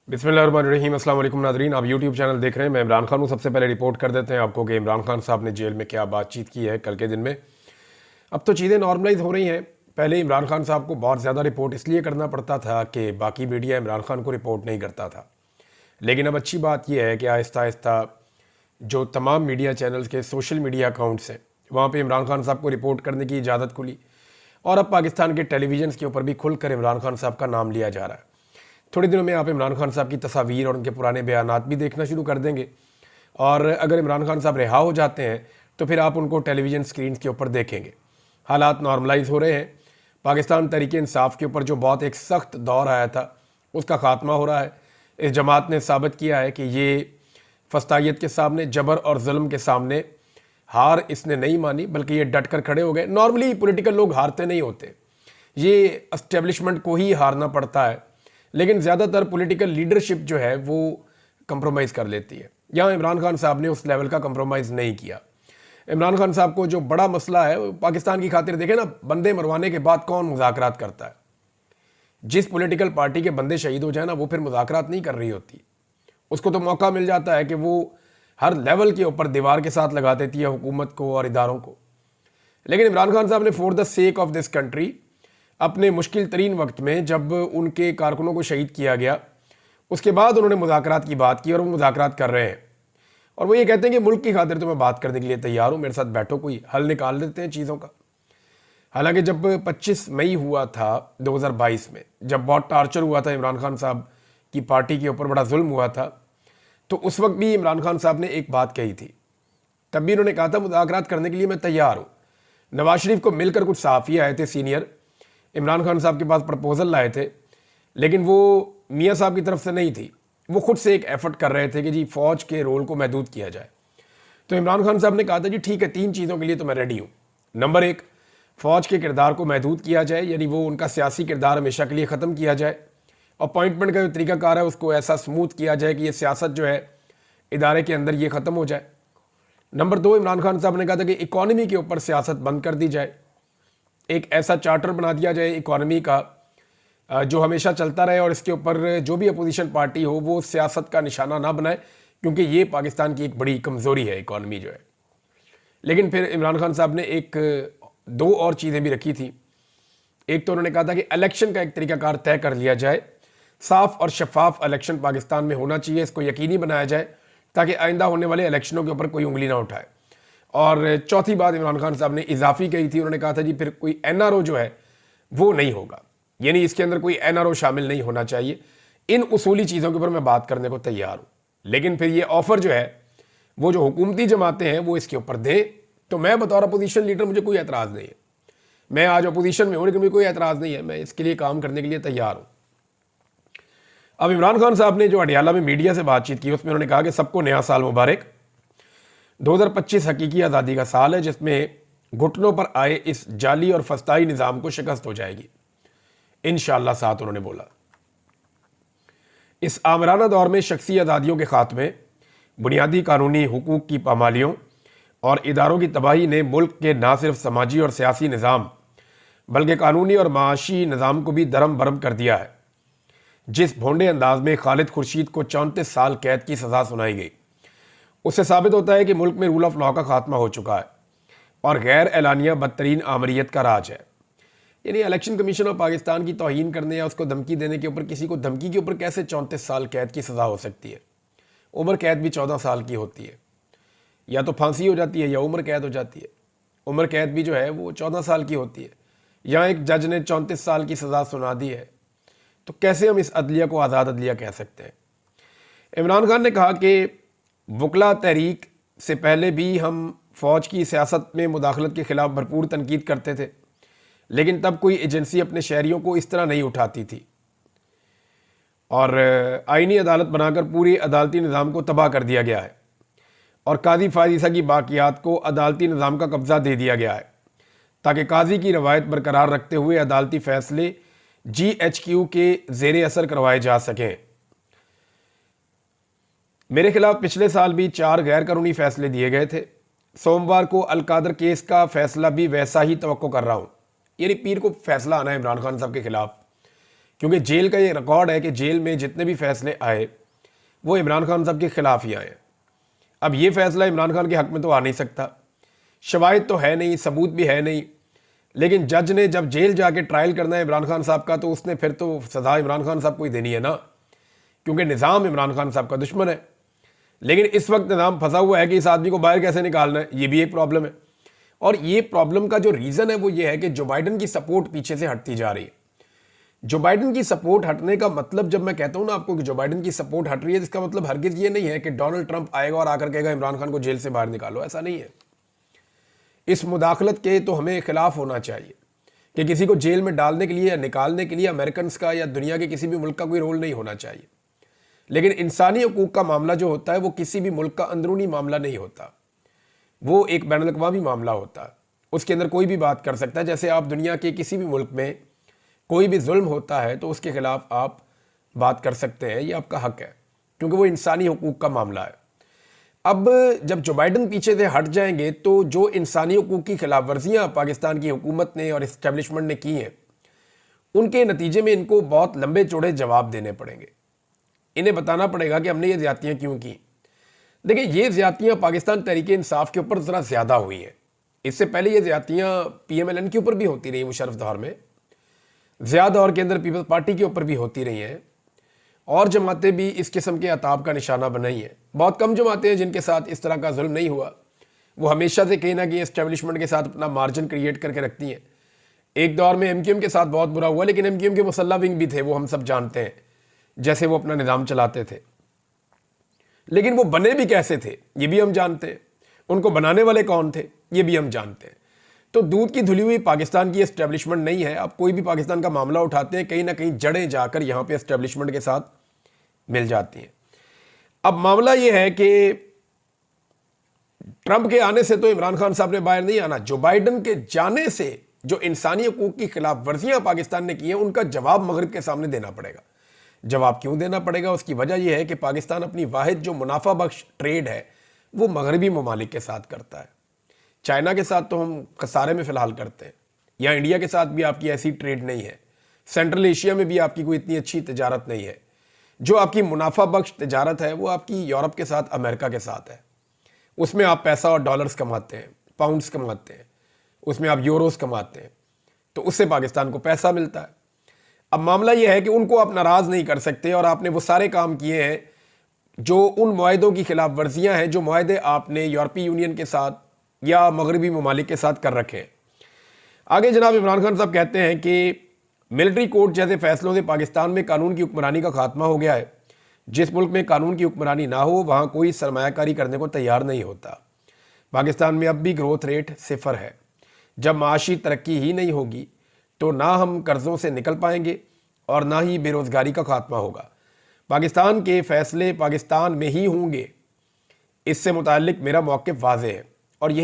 बिस्मिल्लाहिर्रहमानिर्रहीम। अस्सलाम वालेकुम नादरीन, आप यूट्यूब चैनल देख रहे हैं। मैं इमरान खान हूँ। सबसे पहले रिपोर्ट कर देते हैं आपको कि इमरान खान साहब ने जेल में क्या बातचीत की है कल के दिन में। अब तो चीज़ें नॉर्मलाइज हो रही हैं। पहले इमरान खान साहब को बहुत ज़्यादा रिपोर्ट इसलिए करना पड़ता था कि बाकी मीडिया इमरान खान को रिपोर्ट नहीं करता था। लेकिन अब अच्छी बात यह है कि आहिस्ता आहिस्ता जो तमाम मीडिया चैनल्स के सोशल मीडिया अकाउंट्स हैं वहाँ पर इमरान खान साहब को रिपोर्ट करने की इजाज़त खुली और अब पाकिस्तान के टेलीविजन के ऊपर भी खुलकर इमरान खान साहब का नाम लिया जा रहा है। थोड़ी दिनों में आप इमरान खान साहब की तस्वीर और उनके पुराने बयानात भी देखना शुरू कर देंगे और अगर इमरान खान साहब रिहा हो जाते हैं तो फिर आप उनको टेलीविज़न स्क्रीन के ऊपर देखेंगे। हालात नॉर्मलाइज हो रहे हैं। पाकिस्तान तहरीक इंसाफ के ऊपर जो बहुत एक सख्त दौर आया था उसका खात्मा हो रहा है। इस जमात ने साबित किया है कि ये फस्तायत के सामने, जबर और जुल्म के सामने हार इसने नहीं मानी, बल्कि ये डट कर खड़े हो गए। नॉर्मली पॉलिटिकल लोग हारते नहीं होते, ये एस्टेब्लिशमेंट को ही हारना पड़ता है, लेकिन ज़्यादातर पॉलिटिकल लीडरशिप जो है वो कंप्रोमाइज़ कर लेती है। यहाँ इमरान खान साहब ने उस लेवल का कंप्रोमाइज़ नहीं किया। इमरान खान साहब को जो बड़ा मसला है पाकिस्तान की खातिर, देखें ना, बंदे मरवाने के बाद कौन मुज़ाकरात करता है? जिस पॉलिटिकल पार्टी के बंदे शहीद हो जाए ना, वो फिर मुज़ाकरात नहीं कर रही होती। उसको तो मौका मिल जाता है कि वो हर लेवल के ऊपर दीवार के साथ लगा देती है हुकूमत को और इदारों को। लेकिन इमरान खान साहब ने for the sake of this country अपने मुश्किल तरीन वक्त में, जब उनके कारकुनों को शहीद किया गया, उसके बाद उन्होंने मुज़ाकरात की बात की और वो मुज़ाकरात कर रहे हैं। और वो ये कहते हैं कि मुल्क की खातिर तो मैं बात करने के लिए तैयार हूँ, मेरे साथ बैठो, कोई हल निकाल देते हैं चीज़ों का। हालांकि जब 25 मई हुआ था 2022 में, जब बहुत टार्चर हुआ था इमरान खान साहब की पार्टी के ऊपर, बड़ा जुल्म हुआ था, तो उस वक्त भी इमरान खान साहब ने एक बात कही थी। तब भी उन्होंने कहा था मुज़ाकरात करने के लिए मैं तैयार हूँ। नवाज शरीफ को मिलकर कुछ सहाफ़ी आए थे सीनियर, इमरान खान साहब के पास प्रपोजल लाए थे, लेकिन वो मियाँ साहब की तरफ से नहीं थी। वो खुद से एक एफर्ट कर रहे थे कि जी फ़ौज के रोल को महदूद किया जाए। तो इमरान खान साहब ने कहा था जी ठीक है, 3 चीज़ों के लिए तो मैं रेडी हूँ। नंबर 1, फ़ौज के किरदार को महदूद किया जाए, यानी वो उनका सियासी किरदार हमेशा के लिए ख़त्म किया जाए। अपॉइंटमेंट का जो तरीकाकार है उसको ऐसा स्मूथ किया जाए कि ये सियासत जो है इदारे के अंदर ये ख़त्म हो जाए। नंबर 2, इमरान खान साहब ने कहा था कि इकॉनमी के ऊपर सियासत बंद कर दी जाए, एक ऐसा चार्टर बना दिया जाए इकॉनमी का जो हमेशा चलता रहे और इसके ऊपर जो भी अपोजिशन पार्टी हो वो सियासत का निशाना ना बनाए, क्योंकि ये पाकिस्तान की एक बड़ी कमज़ोरी है इकॉनमी जो है। लेकिन फिर इमरान खान साहब ने एक 2 और चीज़ें भी रखी थी। एक तो उन्होंने कहा था कि इलेक्शन का एक तरीकाकार तय कर लिया जाए, साफ और शफाफ इलेक्शन पाकिस्तान में होना चाहिए, इसको यकीनी बनाया जाए ताकि आइंदा होने वाले इलेक्शनों के ऊपर कोई उंगली ना उठाए। और चौथी बात इमरान खान साहब ने इजाफी कही थी, उन्होंने कहा था जी फिर कोई एनआरओ जो है वो नहीं होगा, यानी इसके अंदर कोई एनआरओ शामिल नहीं होना चाहिए। इन उसूली चीज़ों के ऊपर मैं बात करने को तैयार हूँ। लेकिन फिर ये ऑफ़र जो है वो जो हुकूमती जमातें हैं वो इसके ऊपर दें, तो मैं बतौर अपोजिशन लीडर मुझे कोई एतराज़ नहीं है। मैं आज अपोजिशन में हूँ लेकिन मुझे कोई एतराज़ नहीं है, मैं इसके लिए काम करने के लिए तैयार हूँ। अब इमरान खान साहब ने जो अडियाला में मीडिया से बातचीत की उसमें उन्होंने कहा कि सबको नया साल मुबारक। 2025 हकीकी आज़ादी का साल है जिसमें घुटनों पर आए इस जाली और फस्ताई निज़ाम को शिकस्त हो जाएगी इंशाअल्लाह। साथ उन्होंने बोला, इस आमराना दौर में शख्सी आज़ादियों के खात्मे, बुनियादी कानूनी हुकूक की पामालियों और इदारों की तबाही ने मुल्क के ना सिर्फ समाजी और सियासी निज़ाम बल्कि कानूनी और माशी निज़ाम को भी दरम बरम कर दिया है। जिस भोंडे अंदाज में खालिद खुर्शीद को 34 साल कैद की सज़ा सुनाई गई, उससे साबित होता है कि मुल्क में रूल ऑफ लॉ का खात्मा हो चुका है और गैर एलानिया बदतरीन आमरीत का राज है। यानी इलेक्शन कमीशन ऑफ पाकिस्तान की तौहीन करने या उसको धमकी देने के ऊपर, किसी को धमकी के ऊपर कैसे 34 साल कैद की सज़ा हो सकती है? उम्र कैद भी 14 साल की होती है, या तो फांसी हो जाती है या उम्र कैद हो जाती है। उम्र कैद भी जो है वो 14 साल की होती है। यहाँ एक जज ने 34 साल की सज़ा सुना दी है, तो कैसे हम इस अदलिया को आज़ाद अदलिया कह सकते हैं? इमरान खान ने कहा कि वकला तहरीक से पहले भी हम फ़ौज की सियासत में मुदाखलत के ख़िलाफ़ भरपूर तनकीद करते थे, लेकिन तब कोई एजेंसी अपने शहरियों को इस तरह नहीं उठाती थी और आइनी अदालत बनाकर पूरे अदालती निज़ाम को तबाह कर दिया गया है और काजी फायजीसा की बाकियात को अदालती निज़ाम का कब्ज़ा दे दिया गया है ताकि काजी की रवायत बरकरार रखते हुए अदालती फ़ैसले GHQ के ज़ेर असर करवाए जा सकें। मेरे खिलाफ पिछले साल भी 4 गैर कानूनी फैसले दिए गए थे। सोमवार को अलकादर केस का फैसला भी वैसा ही तवक्को कर रहा हूँ, यानी पीर को फैसला आना है इमरान खान साहब के खिलाफ क्योंकि जेल का ये रिकॉर्ड है कि जेल में जितने भी फैसले आए वो इमरान खान साहब के खिलाफ ही आए। अब ये फैसला इमरान खान के हक में तो आ नहीं सकता, शवाहिद तो है नहीं, सबूत भी है नहीं, लेकिन जज ने जब जेल जाके ट्रायल करना है इमरान खान साहब का, तो उसने फिर तो सज़ा इमरान खान साहब को ही देनी है ना, क्योंकि निज़ाम इमरान खान साहब का दुश्मन है। लेकिन इस वक्त निज़ाम फंसा हुआ है कि इस आदमी को बाहर कैसे निकालना है, ये भी एक प्रॉब्लम है। और ये प्रॉब्लम का जो रीज़न है वो ये है कि जो बाइडन की सपोर्ट पीछे से हटती जा रही है। जो बाइडन की सपोर्ट हटने का मतलब, जब मैं कहता हूं ना आपको कि जो बाइडन की सपोर्ट हट रही है, इसका मतलब हरगिज ये नहीं है कि डोनाल्ड ट्रंप आएगा और आकर कहेगा इमरान खान को जेल से बाहर निकालो, ऐसा नहीं है। इस मुदाखलत के तो हमें खिलाफ होना चाहिए कि किसी को जेल में डालने के लिए या निकालने के लिए अमेरिकन का या दुनिया के किसी भी मुल्क का कोई रोल नहीं होना चाहिए। लेकिन इंसानी हकूक का मामला जो होता है वो किसी भी मुल्क का अंदरूनी मामला नहीं होता, वो एक बैनुल अक़वामी मामला होता है। उसके अंदर कोई भी बात कर सकता है। जैसे आप दुनिया के किसी भी मुल्क में कोई भी जुल्म होता है तो उसके खिलाफ आप बात कर सकते हैं, ये आपका हक है, क्योंकि वो इंसानी हकूक का मामला है। अब जब जो बाइडन पीछे से हट जाएंगे तो जो इंसानी हकूक की खिलाफ वर्जियाँ पाकिस्तान की हुकूमत ने और इस्टेब्लिशमेंट ने की हैं, उनके नतीजे में इनको बहुत लंबे चौड़े जवाब देने पड़ेंगे। इन्हें बताना पड़ेगा कि हमने ये ज़्यादतियाँ क्यों की। देखिए, ये ज़्यादतियाँ पाकिस्तान तहरीक इंसाफ के ऊपर ज़रा ज़्यादा हुई हैं। इससे पहले ये ज़्यादतियाँ PMLN के ऊपर भी होती रही, मुशर्रफ दौर में, ज़िया दौर के अंदर पीपल्स पार्टी के ऊपर भी होती रही हैं, और जमातें भी इस किस्म के अताब का निशाना बनाई हैं। बहुत कम जमातें हैं जिनके साथ इस तरह का जुल्म नहीं हुआ। वो हमेशा से कहीं ना कहीं एस्टेब्लिशमेंट के साथ अपना मार्जिन क्रिएट करके रखती हैं। एक दौर में MQM के साथ बहुत बुरा हुआ, लेकिन MQM के मुसल्ला विंग भी थे, वो हम सब जानते हैं, जैसे वो अपना निज़ाम चलाते थे। लेकिन वो बने भी कैसे थे ये भी हम जानते हैं, उनको बनाने वाले कौन थे ये भी हम जानते हैं। तो दूध की धुली हुई पाकिस्तान की एस्टेब्लिशमेंट नहीं है। आप कोई भी पाकिस्तान का मामला उठाते हैं, कहीं ना कहीं जड़ें जाकर यहाँ पे एस्टेब्लिशमेंट के साथ मिल जाती हैं। अब मामला ये है कि ट्रंप के आने से तो इमरान खान साहब ने बाहर नहीं आना, जो बाइडन के जाने से जो इंसानी हकूक की खिलाफ वर्जियां पाकिस्तान ने की हैं, उनका जवाब मगरिब के सामने देना पड़ेगा। जवाब क्यों देना पड़ेगा? उसकी वजह यह है कि पाकिस्तान अपनी वाहिद जो मुनाफा बख्श ट्रेड है वो मगरबी ममालिक के साथ करता है। चाइना के साथ तो हम खसारे में फ़िलहाल करते हैं, या इंडिया के साथ भी आपकी ऐसी ट्रेड नहीं है। सेंट्रल एशिया में भी आपकी कोई इतनी अच्छी तजारत नहीं है। जो आपकी मुनाफा बख्श तजारत है वो आपकी यूरोप के साथ, अमेरिका के साथ है। उसमें आप पैसा और डॉलर्स कमाते हैं, पाउंड्स कमाते हैं, उसमें आप यूरोस कमाते हैं, तो उससे पाकिस्तान को पैसा मिलता है। अब मामला यह है कि उनको आप नाराज़ नहीं कर सकते, और आपने वो सारे काम किए हैं जो उन मुआहदों की खिलाफ वर्जियाँ हैं जो मुआहदे आपने यूरोपीय यूनियन के साथ या मगरबी ममालिक के साथ कर रखे हैं। आगे जनाब इमरान खान साहब कहते हैं कि मिलिट्री कोर्ट जैसे फैसलों से पाकिस्तान में कानून की हुक्मरानी का खात्मा हो गया है। जिस मुल्क में कानून की हुक्मरानी ना हो वहाँ कोई सरमायाकारी करने को तैयार नहीं होता। पाकिस्तान में अब भी ग्रोथ रेट 0 है। जब माशी तरक्की ही नहीं होगी तो ना हम कर्ज़ों से निकल पाएंगे और ना ही बेरोज़गारी का खात्मा होगा। पाकिस्तान के फ़ैसले पाकिस्तान में ही होंगे, इससे मुताल्लिक मेरा मौक़िफ़ वाज़ेह है। और यही